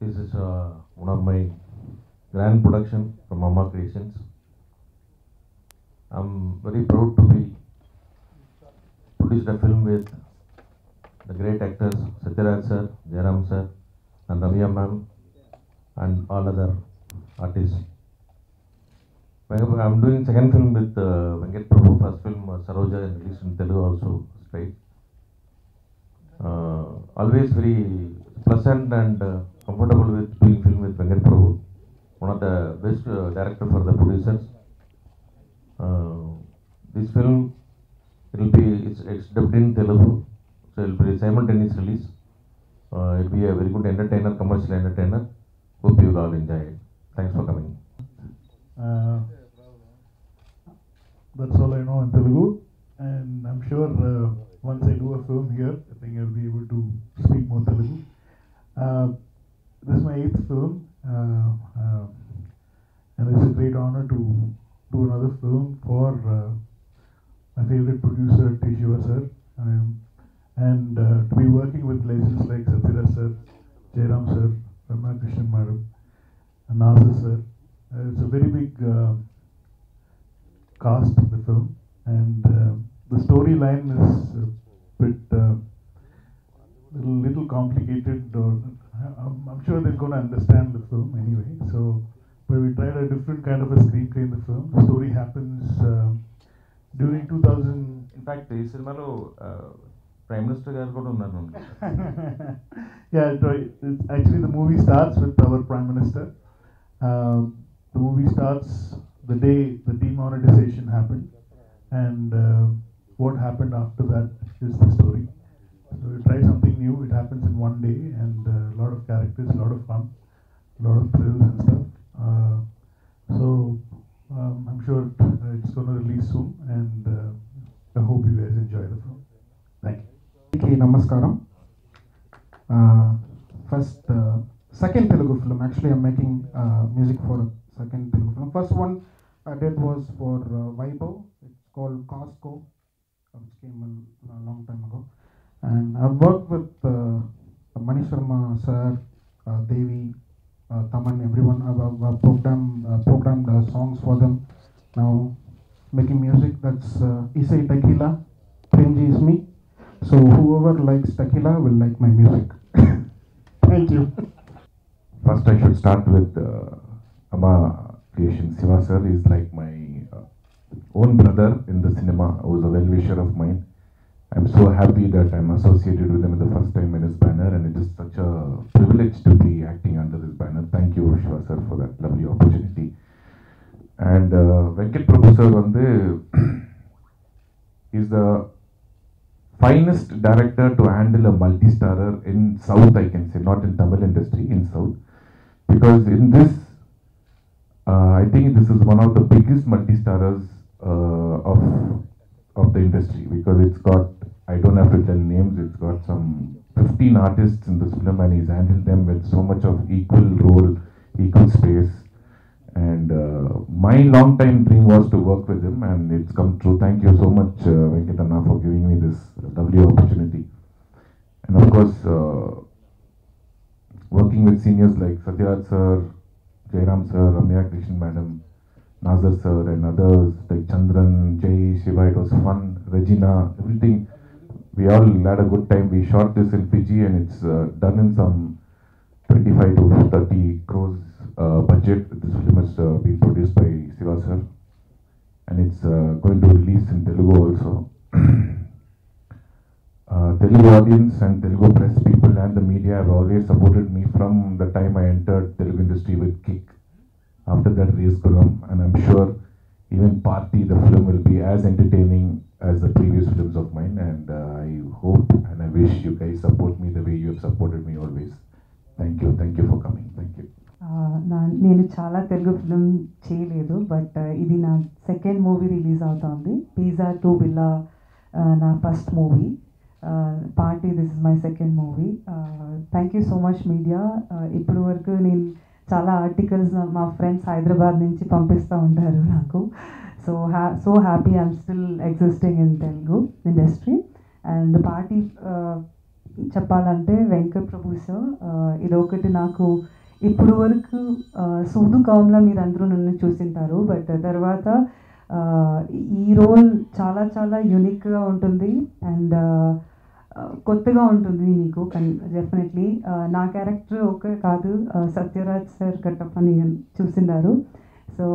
This is one of my grand production from Mama Creations. I'm very proud to be produced a film with the great actors Satyaraj sir, Jairam sir, and Ramya ma'am, and all other artists. I'm doing second film with Venkat Prabhu. First film Saroja and released in Telugu also straight. Always very pleasant and comfortable with doing film with Venkat Prabhu, one of the best director for the producers. This film it's dubbed in Telugu, so it will be a simultaneous release. It will be a very good entertainer, commercial entertainer. Hope you will all enjoy it. Thanks for coming. That's all I know in Telugu, and I'm sure once I do a film here, I think I'll be able to speak more Telugu. This is my 8th film, and it's a great honor to do another film for my favorite producer T. Shiva sir, and to be working with legends like Satyaraj sir, Jairam sir, Ramya Krishnan madam, and Nazar sir. It's a very big cast in the film, and the storyline is a bit little complicated, or I'm sure they're going to understand the film anyway. So, but we tried a different kind of a screenplay in the film. The story happens during 2000. In fact, ఈ సినిమాలో prime minister గారు కూడా ఉన్నారు. Yeah, actually the movie starts with our Prime Minister. The movie starts the day the demonetization happened, and what happened after that is the story. So we try something new. It happens in one day, and a lot of characters, a lot of fun, a lot of thrills and stuff. So I'm sure it's going to release soon, and I hope you guys enjoy the film. Thank you. Namaskaram. First, second Telugu film. Actually, I'm making music for a second Telugu film. First one I did was for Vaibhav. It's called Costco, which came a long time ago. And I've worked with Mani Sharma sir, Devi, Taman, everyone. I've programmed songs for them. Now making music. That's Isai Tequila. Prenji is me. So whoever likes tequila will like my music. Thank you. First, I should start with Amma Creation. Shiva sir is like my own brother in the cinema, who is a well-wisher of mine. I'm so happy that I'm associated with him in the first time in his banner, and it is such a privilege to be acting under this banner. Thank you, Shiva sir, for that lovely opportunity. And Venkat Prabhu sir is the finest director to handle a multi-starrer in South, I can say, not in Tamil industry, in South. Because in this, I think this is one of the biggest multi-starrers of the industry, because it's got, I don't have to tell names, it's got some 15 artists in this film, and he's handled them with so much of equal role, equal space. And my long time dream was to work with him, and it's come true. Thank you so much, Venkatana, for giving me this lovely opportunity. And of course, working with seniors like Satyaraj sir, Jairam sir, Ramya Krishnan madam, Nazar sir, and others like Chandran, Jay, Shiva, it was fun. Regina, everything. We all had a good time. We shot this in Fiji, and it's done in some 25 to 30 crores budget. This film is being produced by Shiva sir, and it's going to release in Telugu also. Telugu audience and Telugu press people and the media have always supported me from the time I entered Telugu industry with Kick. After that, Race Guram, and I'm sure even Party, the film, will be as entertaining as the previous films of mine. And I hope and I wish you guys support me the way you have supported me always. Thank you for coming. Thank you. నేను చాలా Telugu film చేయలేదు, but ఇది నా second movie release అవుతుంది. Pizza 2 villa నా first movie. Party this is my second movie. Thank you so much media. ఇప్పటి వరకు నేను చాలా ఆర్టికల్స్ మా ఫ్రెండ్స్ హైదరాబాద్ నుంచి పంపిస్తూ ఉంటారు నాకు. So happy I'm still existing in Telugu industry. And party చెప్పాలంటే వెంకట్ ప్రభు సార్, ఇదొకటి నాకు ఇప్పుడు వరకు సూదు కౌమ్లా మీరు అందరూ నన్ను చూసింటారు, బట్ తర్వాత ఈ రోల్ చాలా చాలా యూనిక్గా ఉంటుంది అండ్ కొత్తగా ఉంటుంది మీకు డెఫినెట్లీ. నా క్యారెక్టర్ ఒకే కాదు, సత్యరాజ్ సార్ కట్టప్పని చూసిండారు. So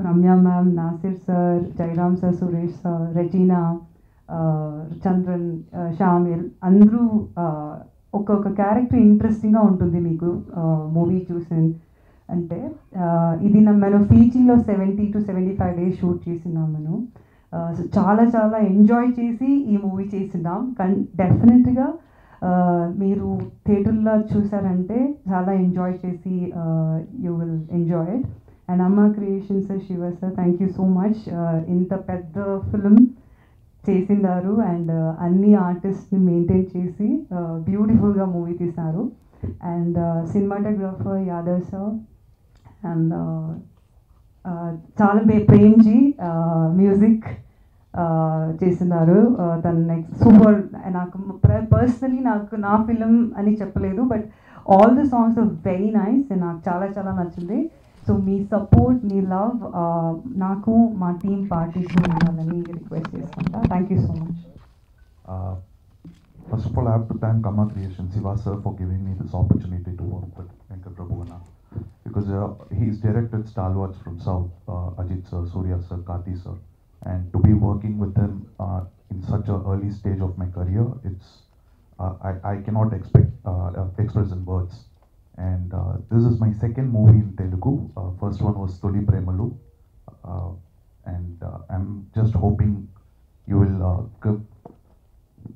Ramya ma'am, Nassar sir, Jayaram sir, Suresh sir, Regina, Chandran, Shamil అందరూ ఒక్కొక్క క్యారెక్టర్ ఇంట్రెస్టింగ్గా ఉంటుంది మీకు మూవీ చూసాను అంటే. ఇది మనం ఫీజీలో 70 to 75 days షూట్ చేసినాం మనం. సో చాలా చాలా ఎంజాయ్ చేసి ఈ మూవీ చేసినాం. డెఫినెట్గా మీరు థియేటర్లో చూసారంటే చాలా ఎంజాయ్ చేసి you will enjoy it. And Amma creations Shiva sir, thank you so much. ఇంత పెద్ద ఫిల్మ్ చేసిండారు అండ్ అన్ని ఆర్టిస్ట్ని మెయింటైన్ చేసి బ్యూటిఫుల్గా మూవీ తీసినారు. And cinematographer Yadav sir and చాలా ప్రేమ్జీ మ్యూజిక్ చేస్తున్నారు. తను నెక్స్ట్ సూపర్. నాకు పర్సనలీ నా ఫిలిం అని చెప్పలేదు, but all the songs are very nice. నాకు చాలా చాలా నచ్చింది. సో మీ సపోర్ట్, మీ లవ్ నాకు మా టీం పార్టీస్ ఉండాలని రిక్వెస్ట్ చేసుకుంటా. Thank you so much. First of all, I have to thank Amma Creation, Siva sir, for giving me this opportunity to work with Venkat Prabhu because he's directed stalwarts from South, Ajit sir, Surya sir, Karthi sir, and to be working with him in such an early stage of my career, it's I cannot express in words. And this is my second movie in Telugu. First one was Toli Premalu, and I'm just hoping you will give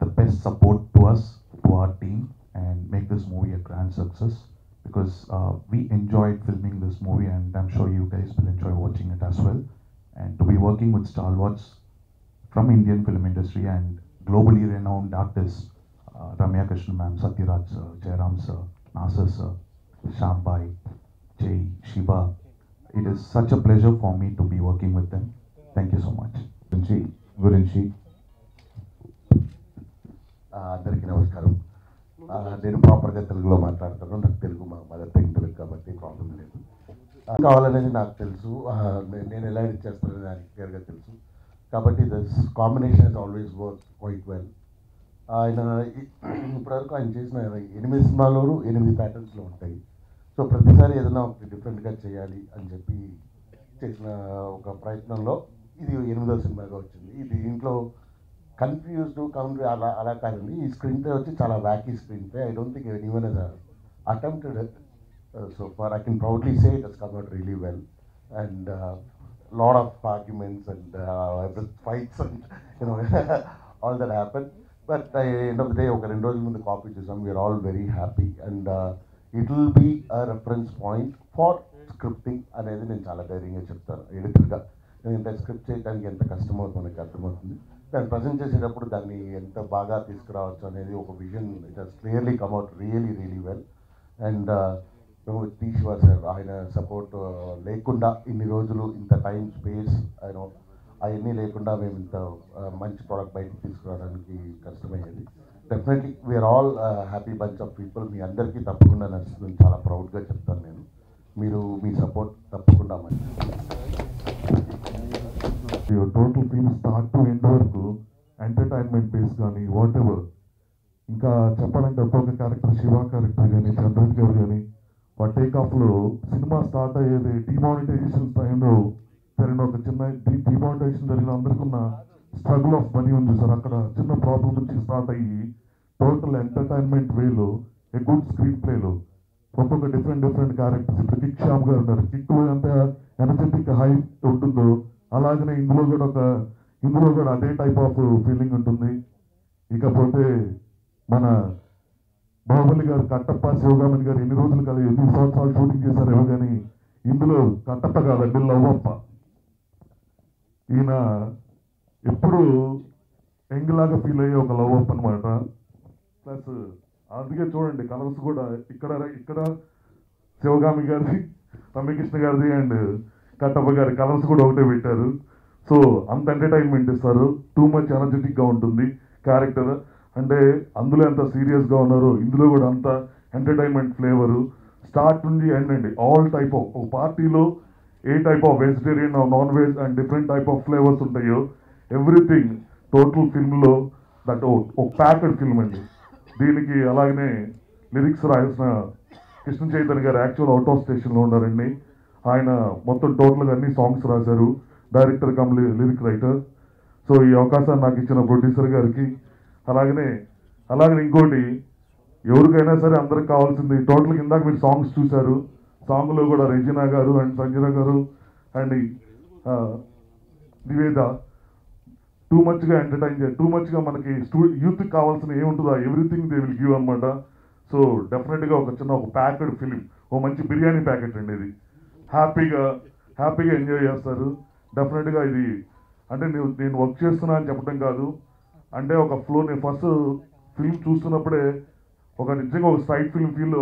the best support to us, to our team, and make this movie a grand success because we enjoyed filming this movie and I'm sure you guys will enjoy watching it as well. And to be working with stalwarts from Indian film industry and globally renowned artists, Ramya Krishnan ma'am, Satyaraj sir, Jairam sir, Nasir sir, Shambai, Jay, Shiva, it is such a pleasure for me to be working with them. Thank you so much. గురించి అందరికీ నమస్కారం. నేను ప్రాపర్గా తెలుగులో మాట్లాడతాను. నాకు తెలుగు మా mother tongue Telugu కాబట్టి ప్రాబ్లం లేదు. కావాలనేది నాకు తెలుసు, నేను ఎలా ఎడిట్ చేస్తానని నాకు క్లియర్గా తెలుసు. కాబట్టి this combination has always work quite well. ఆయన ఇప్పటివరకు ఆయన చేసిన 8 సినిమాల్లోనూ 8 ప్యాటర్న్స్లో ఉంటాయి. సో ప్రతిసారి ఏదైనా ఒకటి డిఫరెంట్గా చేయాలి అని చెప్పి చేసిన ఒక ప్రయత్నంలో ఇది 8వ సినిమాగా వచ్చింది. ఇది దీంట్లో కన్ఫ్యూజ్డ్ అలా కాదండి. ఈ స్క్రీన్ ప్లే వచ్చి చాలా wacky screenplay. I don't think anyone has attempted it so far. I can proudly say it has come out really well and lot of arguments and fights and you know all that happen. But end of the day ఒక 2 రోజుల ముందు copy చూసాం. We are all very happy and it will be a reference point for scripting అనేది నేను చాలా ధైర్యంగా చెప్తాను ఎడిటర్గా. ఎందుకంటే స్క్రిప్ట్ చేయడానికి ఎంత కష్టమవుతుందో మనకి అర్థమవుతుంది. దాన్ని ప్రజెంట్ చేసేటప్పుడు దాన్ని ఎంత బాగా తీసుకురావచ్చు అనేది ఒక vision it has clearly come out really well. And Theeshwar sir ఆయన సపోర్ట్ లేకుండా ఇన్ని రోజులు ఇంత టైం స్పేస్ ఆయన అవన్నీ లేకుండా మేము ఇంత మంచి ప్రోడక్ట్ బయటకు తీసుకురావడానికి కష్టమయ్యేది. Definitely we are all happy bunch of people. మీ అందరికీ తప్పకుండా నచ్చుతుంది. చాలా ప్రౌడ్గా చెప్తాను నేను. మీరు మీ సపోర్ట్ తప్పకుండా మంచి total film start to end వరకు ఎంటర్టైన్మెంట్ బేస్ కానీ వాట్ ఎవర్. ఇంకా చెప్పాలంటే ఒక్కొక్క క్యారెక్టర్, శివ క్యారెక్టర్ కానీ, చంద్రన్ గారు కానీ, వాటి టేక్ ఆఫ్లో సినిమా స్టార్ట్ అయ్యేది డిమానిటైజేషన్ టైంలో జరిగిన ఒక చిన్న డిమానిటైజేషన్ జరిగిన అందరికీ ఉన్న స్ట్రగుల్ ఆఫ్ మనీ ఉంది సార్. అక్కడ చిన్న ప్రాబ్లం నుంచి స్టార్ట్ అయ్యి టోటల్ ఎంటర్టైన్మెంట్ వేలో ఏ గుడ్ స్క్రీన్ ప్లేలో ఒక్కొక్క డిఫరెంట్ క్యారెక్టర్స్. ఇప్పుడు కిక్ శ్యామ్ గారు ఉన్నారు. కిక్లో ఎంత ఎనర్జెటిక్ హై ఉంటుందో అలాగనే ఇందులో కూడా అదే టైప్ ఆఫ్ ఫీలింగ్ ఉంటుంది. ఇకపోతే మన బాహుబలి గారు కట్టప్ప, శివగామన్ గారు ఎన్ని రోజులు కాదు 8 సంవత్సరాలు షూటింగ్ చేశారేమో కానీ ఇందులో కట్టప్ప కాదండి, లవ్వప్ప. ఈయన ఎప్పుడు యంగ్లాగా ఫీల్ అయ్యే ఒక లవ్వప్ప అనమాట. ప్లస్ అందుకే చూడండి కలర్స్ కూడా ఇక్కడ శివగామి గారిది, రమ్యకృష్ణ గారిది అండ్ కట్టప్ప గారి కలర్స్ కూడా ఒకటే పెట్టారు. సో అంత ఎంటర్టైన్మెంట్ ఇస్తారు. టూ మచ్ ఎనర్జెటిక్గా ఉంటుంది క్యారెక్టర్. అంటే అందులో ఎంత సీరియస్గా ఉన్నారు, ఇందులో కూడా అంత ఎంటర్టైన్మెంట్ ఫ్లేవరు స్టార్ట్ నుండి ఎండ్ అండి. ఆల్ టైప్ ఆఫ్ ఒక పార్టీలో ఏ type of vegetarian non veg and different type of flavours ఉంటాయో ఎవ్రీథింగ్ టోటల్ ఫిల్మ్లో దట్ ఒక ప్యాకెడ్ ఫిల్మ్ అండి. దీనికి అలాగనే లిరిక్స్ రాయాల్సిన కృష్ణ చైతన్య గారు యాక్చువల్ అవుట్ ఆఫ్ స్టేషన్లో ఉన్నారండి. ఆయన మొత్తం టోటల్గా అన్ని సాంగ్స్ రాశారు, director come lyric writer. So ఈ అవకాశాన్ని నాకు ఇచ్చిన ప్రొడ్యూసర్ గారికి అలాగనే ఇంకోటి ఎవరికైనా సరే అందరికి కావాల్సింది టోటల్ ఇందాక మీరు సాంగ్స్ చూశారు. సాంగ్లో కూడా రెజినా గారు అండ్ సంజన గారు అండ్ నివేద టూ మచ్గా ఎంటర్టైన్ చేయాలి, టూ మచ్గా మనకి యూత్కి కావాల్సిన ఏముంటుందో ఎవ్రీథింగ్ దే విల్ గివ్ అనమాట. సో డెఫినెట్గా ఒక ప్యాకెడ్ ఫిలిం, ఓ మంచి బిర్యానీ ప్యాకెట్ అండి ఇది. హ్యాపీగా ఎంజాయ్ చేస్తారు డెఫినెట్గా. ఇది అంటే నేను వర్క్ చేస్తున్నా అని చెప్పడం కాదు, అంటే ఒక ఫ్లో నేను ఫస్ట్ ఫిల్మ్ చూస్తున్నప్పుడే నిజంగా ఒక సైడ్ ఫిల్మ్ ఫీల్,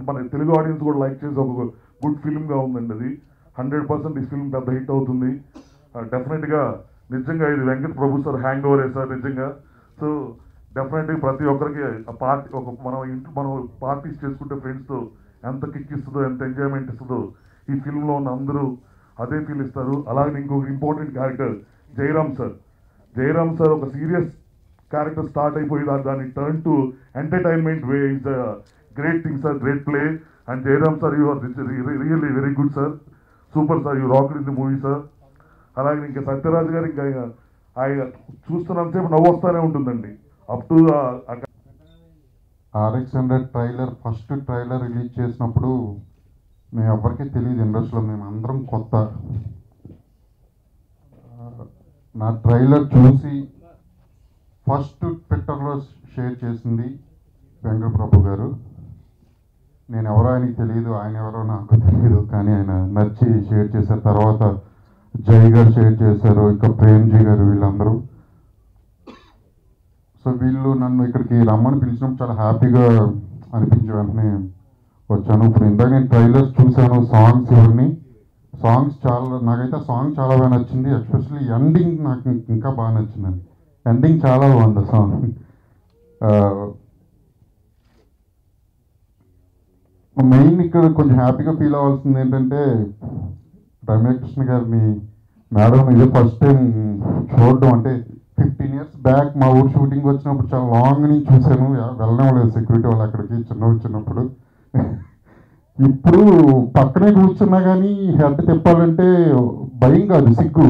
మన తెలుగు ఆడియన్స్ కూడా లైక్ చేసి ఒక గుడ్ ఫిల్మ్గా ఉందండి అది. 100% ఈ ఫిల్మ్ పెద్ద హిట్ అవుతుంది డెఫినెట్గా. నిజంగా ఇది వెంకట్ ప్రభు సార్ హ్యాంగ్ ఓవరే సార్ నిజంగా. సో డెఫినెట్గా ప్రతి ఒక్కరికి పార్టీ మనం పార్టీస్ చేసుకుంటే ఫ్రెండ్స్తో ఎంత కిక్ ఇస్తుందో, ఎంత ఎంజాయ్మెంట్ ఇస్తుందో ఈ ఫిల్మ్లో ఉన్న అందరూ అదే ఫీల్ ఇస్తారు. అలాగే ఇంకొక ఇంపార్టెంట్ క్యారెక్టర్ జయరామ్ సార్ ఒక సీరియస్ క్యారెక్టర్ స్టార్ట్ అయిపోయి దాన్ని turn to entertainment way is great thing sir, great play. And Jayaram sir you are really very good sir, super sir, you rocked in the movie sir. అలాగే ఇంకా సత్యరాజ్ గారు ఇంకా ఆయన చూస్తున్నంతసేపు నవ్వు వస్తూనే ఉంటుందండి up to RX100 trailer first trailer release చేసినప్పుడు మేము ఎవరికీ తెలియదు ఇండస్ట్రీలో, మేము అందరం కొత్త. నా ట్రైలర్ చూసి ఫస్ట్ ట్విట్టర్లో షేర్ చేసింది వెంకట ప్రభు గారు. నేను ఎవరో ఆయనకి తెలియదు, ఆయన ఎవరో నాకు తెలియదు, కానీ ఆయన నచ్చి షేర్ చేశారు. తర్వాత జై గారు షేర్ చేశారు, ఇంకా ప్రేమ్జీ గారు, వీళ్ళందరూ. సో వీళ్ళు నన్ను ఇక్కడికి రమ్మని పిలిచినప్పుడు చాలా హ్యాపీగా అనిపించి వెంటనే వచ్చాను. ఇప్పుడు ఇందాక నేను ట్రైలర్స్ చూశాను, సాంగ్స్ ఇవన్నీ. నాకైతే సాంగ్ చాలా బాగా నచ్చింది. ఎస్పెషల్లీ ఎండింగ్ నాకు ఇంకా బాగా నచ్చిందండి. ఎండింగ్ చాలా బాగుంది సాంగ్. మెయిన్ ఇక్కడ కొంచెం హ్యాపీగా ఫీల్ అవ్వాల్సింది ఏంటంటే రమ్యకృష్ణ గారిని మేడం ఇదే ఫస్ట్ టైం చూడడం. అంటే 15 years బ్యాక్ మా ఊరు షూటింగ్ వచ్చినప్పుడు చాలా లాంగ్ నుంచి చూశాను, వెళ్ళనివ్వలేదు సెక్యూరిటీ వాళ్ళు అక్కడికి చిన్నప్పుడు. ఇప్పుడు పక్కనే కూర్చున్నా కానీ హెడ్ తిప్పాలంటే భయం కాదు, సిగ్గు.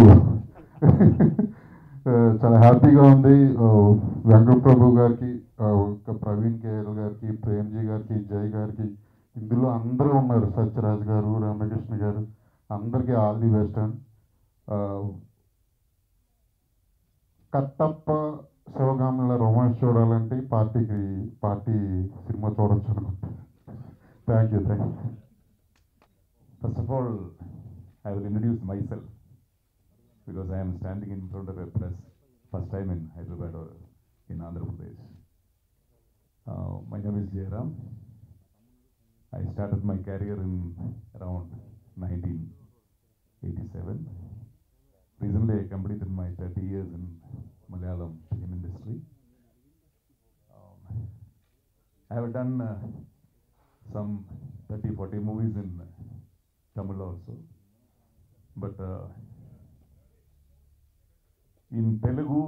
చాలా హ్యాపీగా ఉంది. వెంకట ప్రభు గారికి, ప్రవీణ్ కేఎల్ గారికి, ప్రేమ్జీ గారికి, జై గారికి, ఇందులో అందరూ ఉన్నారు, సత్యరాజ్ గారు, రామకృష్ణ గారు, అందరికీ all the best. And Kattappa శివగాముల రొమాన్స్ చూడాలంటే పార్టీ సినిమా చూడొచ్చు అనుకుంటా. Thank you. First of all, I will introduce myself because I am standing in front of a press first time in Hyderabad or in Andhra Pradesh. My name is Jairam. I started my career in around 1987. Recently, I completed my 30 years in Malayalam film industry. I have done some 30-40 movies in Tamil also, but in Telugu,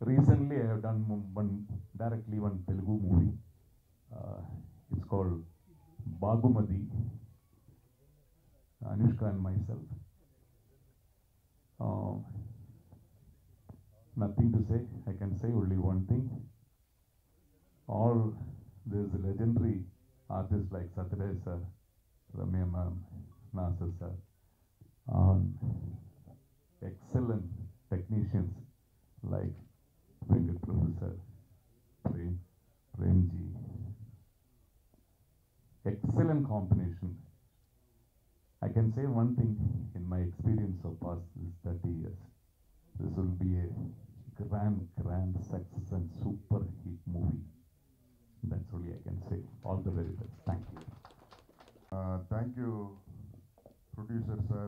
recently I have done one Telugu movie. It's called Bagumati. Anushka and myself. Nothing to say. I can say only one thing. All these legendary artists like Satyaraj sir, Ramya ma'am, Nasir sir, excellent technicians like Venkat Prabhu sir, Premji. Excellent combination. I can say one thing in my experience of past 30 years. This will be a grand success and super hit movie. That's only I can say. All the very best. Thank you. Thank you, producer sir,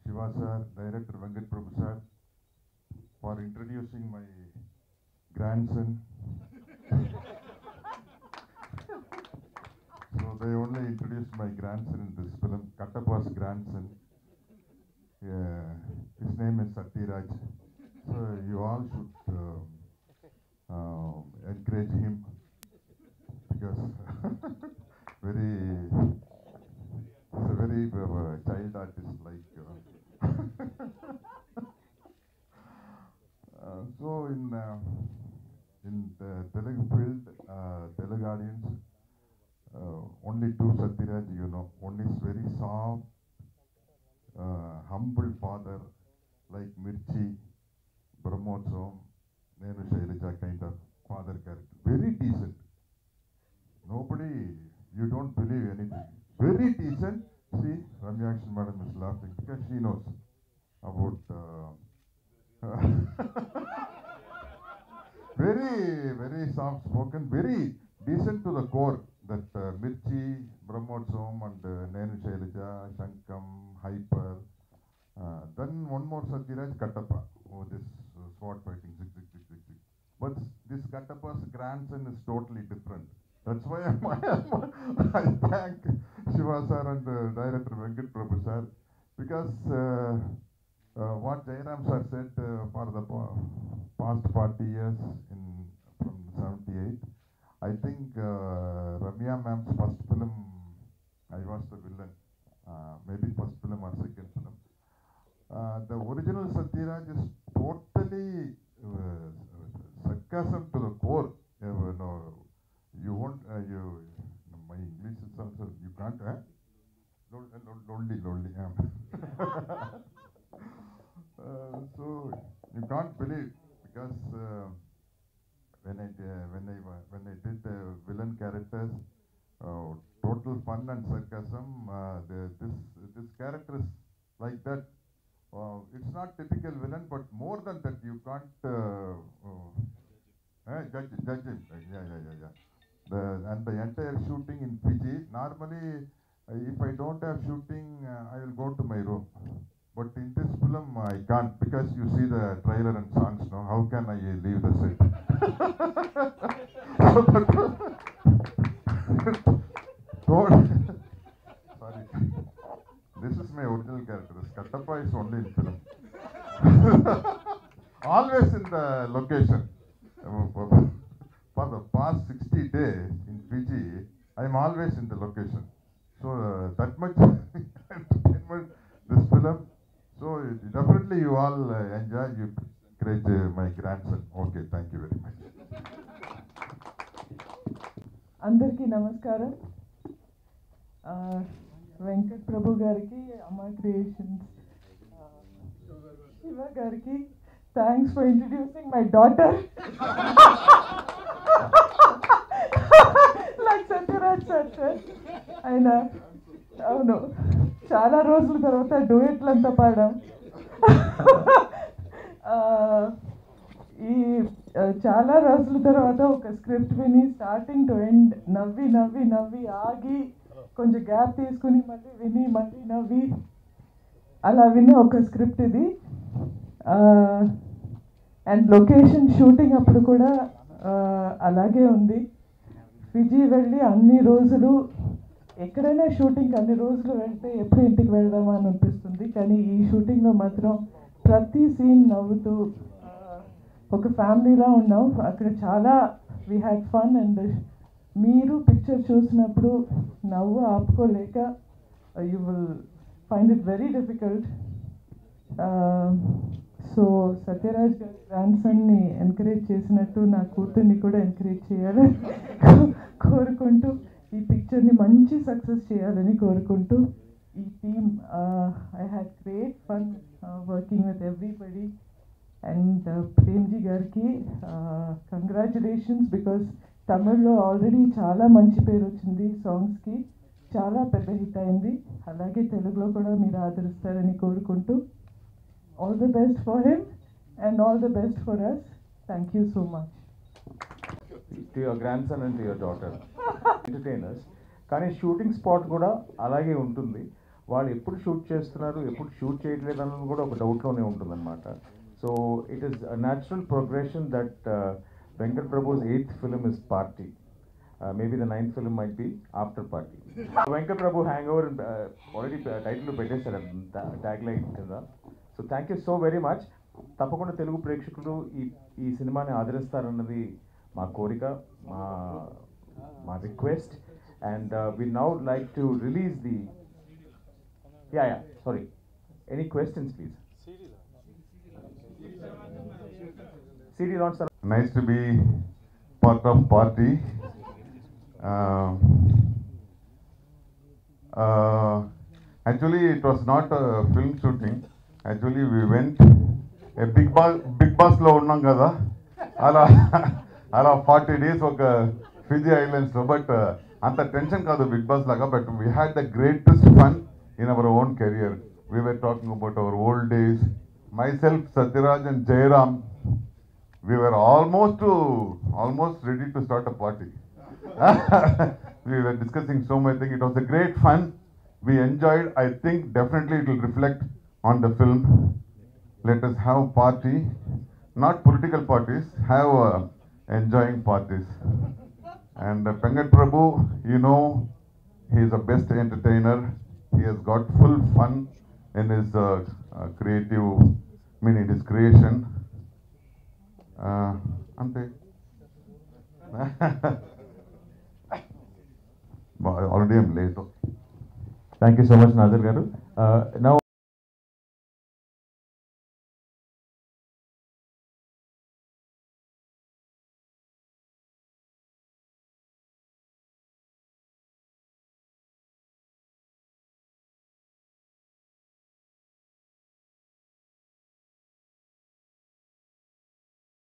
Shiva sir, director Venkat Prabhu sir, for introducing my grandson. So they only introduced my grandson in this film, Kattappa's grandson. His name is Satyaraj. So you all should encourage him because he's a very child artist like. So in the Telugu field, Telugu audience, only two Satyaraj, one is very soft, humble father like Mirchi, Brahmotsavam, Nenu Shailaja kind of father character. Very decent. Nobody, you don't believe anything. Very decent. See, Ramyakshi madam is laughing because she knows about very soft spoken, very decent to the core. That Mirchi, Brahmotsavam and Nenu Shailaja, Shankam, Hyper. Then one more Satyaraj, Kattappa. Oh, this sword fighting, zig. But this Kattappa's grandson is totally different. That's why I thank Shiva sir and director Venkat Prabhu sir, because what Jairam sir said for the past 40 years from 78, I think Ramya ma'am's first film, I was the villain, maybe first film or second film. The original Satyaraj is totally sarcasm to the core. No, you won't, my English is also, you can't, lonely. So you can't believe because when I did the villain characters, total fun and sarcasm. This character is like that. It's not typical villain, but more than that, you can't judge him. Yeah. And the entire shooting in Fiji. Normally, if I don't have shooting, I will go to my room. But in this film, I can't because you see the trailer and songs. No, how can I leave the set? Sorry. This is my original character. This Kattappa is only in film. Always in the location. For the past 60 days in Fiji, I am always in the location. So that much entertainment, this film. So definitely you all enjoy, you encourage my grandson. Okay, thank you very much. అందరికీ నమస్కారం. వెంకట్ ప్రభు గారికి, అమ్మ creations Shiva గారికి thanks for introducing my daughter like Sathyaraj sir. ఆయన అవును, చాలా రోజుల తర్వాత డూయెట్లంతా పాడాం. ఈ చాలా రోజుల తర్వాత ఒక స్క్రిప్ట్ విని స్టార్టింగ్ టు ఎండ్ నవ్వి ఆగి కొంచెం గ్యాప్ తీసుకుని మళ్ళీ విని మళ్ళీ నవ్వి అలా విన్న ఒక స్క్రిప్ట్ ఇది. అండ్ లొకేషన్ షూటింగ్ అప్పుడు కూడా అలాగే ఉంది. ఫిజీ వెళ్ళి అన్ని రోజులు, ఎక్కడైనా షూటింగ్ అన్ని రోజులు వెళ్తే ఎప్పుడు ఇంటికి వెళ్దామా అని అనిపిస్తుంది. కానీ ఈ షూటింగ్లో మాత్రం ప్రతి సీన్ నవ్వుతూ ఒక ఫ్యామిలీలా ఉన్నాం. అక్కడ చాలా వీ హ్యాడ్ ఫన్. అండ్ మీరు పిక్చర్ చూసినప్పుడు నవ్వు ఆపుకోలేక you will find it very difficult. So Sathyaraj గారి గ్రాండ్సన్ని ఎంకరేజ్ చేసినట్టు నా కూతుర్ని కూడా ఎంకరేజ్ చేయాలని కోరుకుంటూ, ఈ పిక్చర్ని మంచి సక్సెస్ చేయాలని కోరుకుంటూ, ఈ team I had great fun working with everybody. And Premji గారికి కంగ్రాచులేషన్స్, బికాస్ తమిళ్లో ఆల్రెడీ చాలా మంచి పేరు వచ్చింది, సాంగ్స్కి చాలా పెద్ద హిట్ అయింది. అలాగే తెలుగులో కూడా మీరు ఆదరిస్తారని కోరుకుంటూ, all the best for him and all the best for us. Thank you so much. To your grandson and to your daughter, entertainers. కానీ షూటింగ్ స్పాట్ కూడా అలాగే ఉంటుంది. వాళ్ళు ఎప్పుడు షూట్ చేస్తున్నారు, ఎప్పుడు షూట్ చేయట్లేదు అన్నది కూడా ఒక డౌట్లోనే ఉంటుందన్నమాట. So it is a natural progression that Venkat Prabhu's 8th film is Party. Maybe the 9th film might be After Party. Venkat Prabhu Hangover already title పెట్టేశారు tagline కింద. So thank you so very much. తప్పకుండా తెలుగు ప్రేక్షకులు ఈ సినిమాని ఆదరిస్తారన్నది మా కోరిక, మా request. And we now like to release the sorry, any questions please? CD launch sir. Nice to be part of Party. Actually, it was not a film shooting. Actually, we went a big boss lo unnam kada. Ala 40 days ఒక Fiji Islands lo, but anta tension kaadu big boss laga, but we had the greatest fun in our own career. We were talking about our old days. Myself, Satyaraj and Jairam, we were almost ready to start a party. We were discussing so many things. It was a great fun. We enjoyed. I think definitely it will reflect on the film. Let us have party, not political parties, have enjoying parties. And Venkat Prabhu, you know, he is the best entertainer. He has got full fun in his creative, in his creation. Ante. Already I'm late. Thank you so much, Nazar garu. Now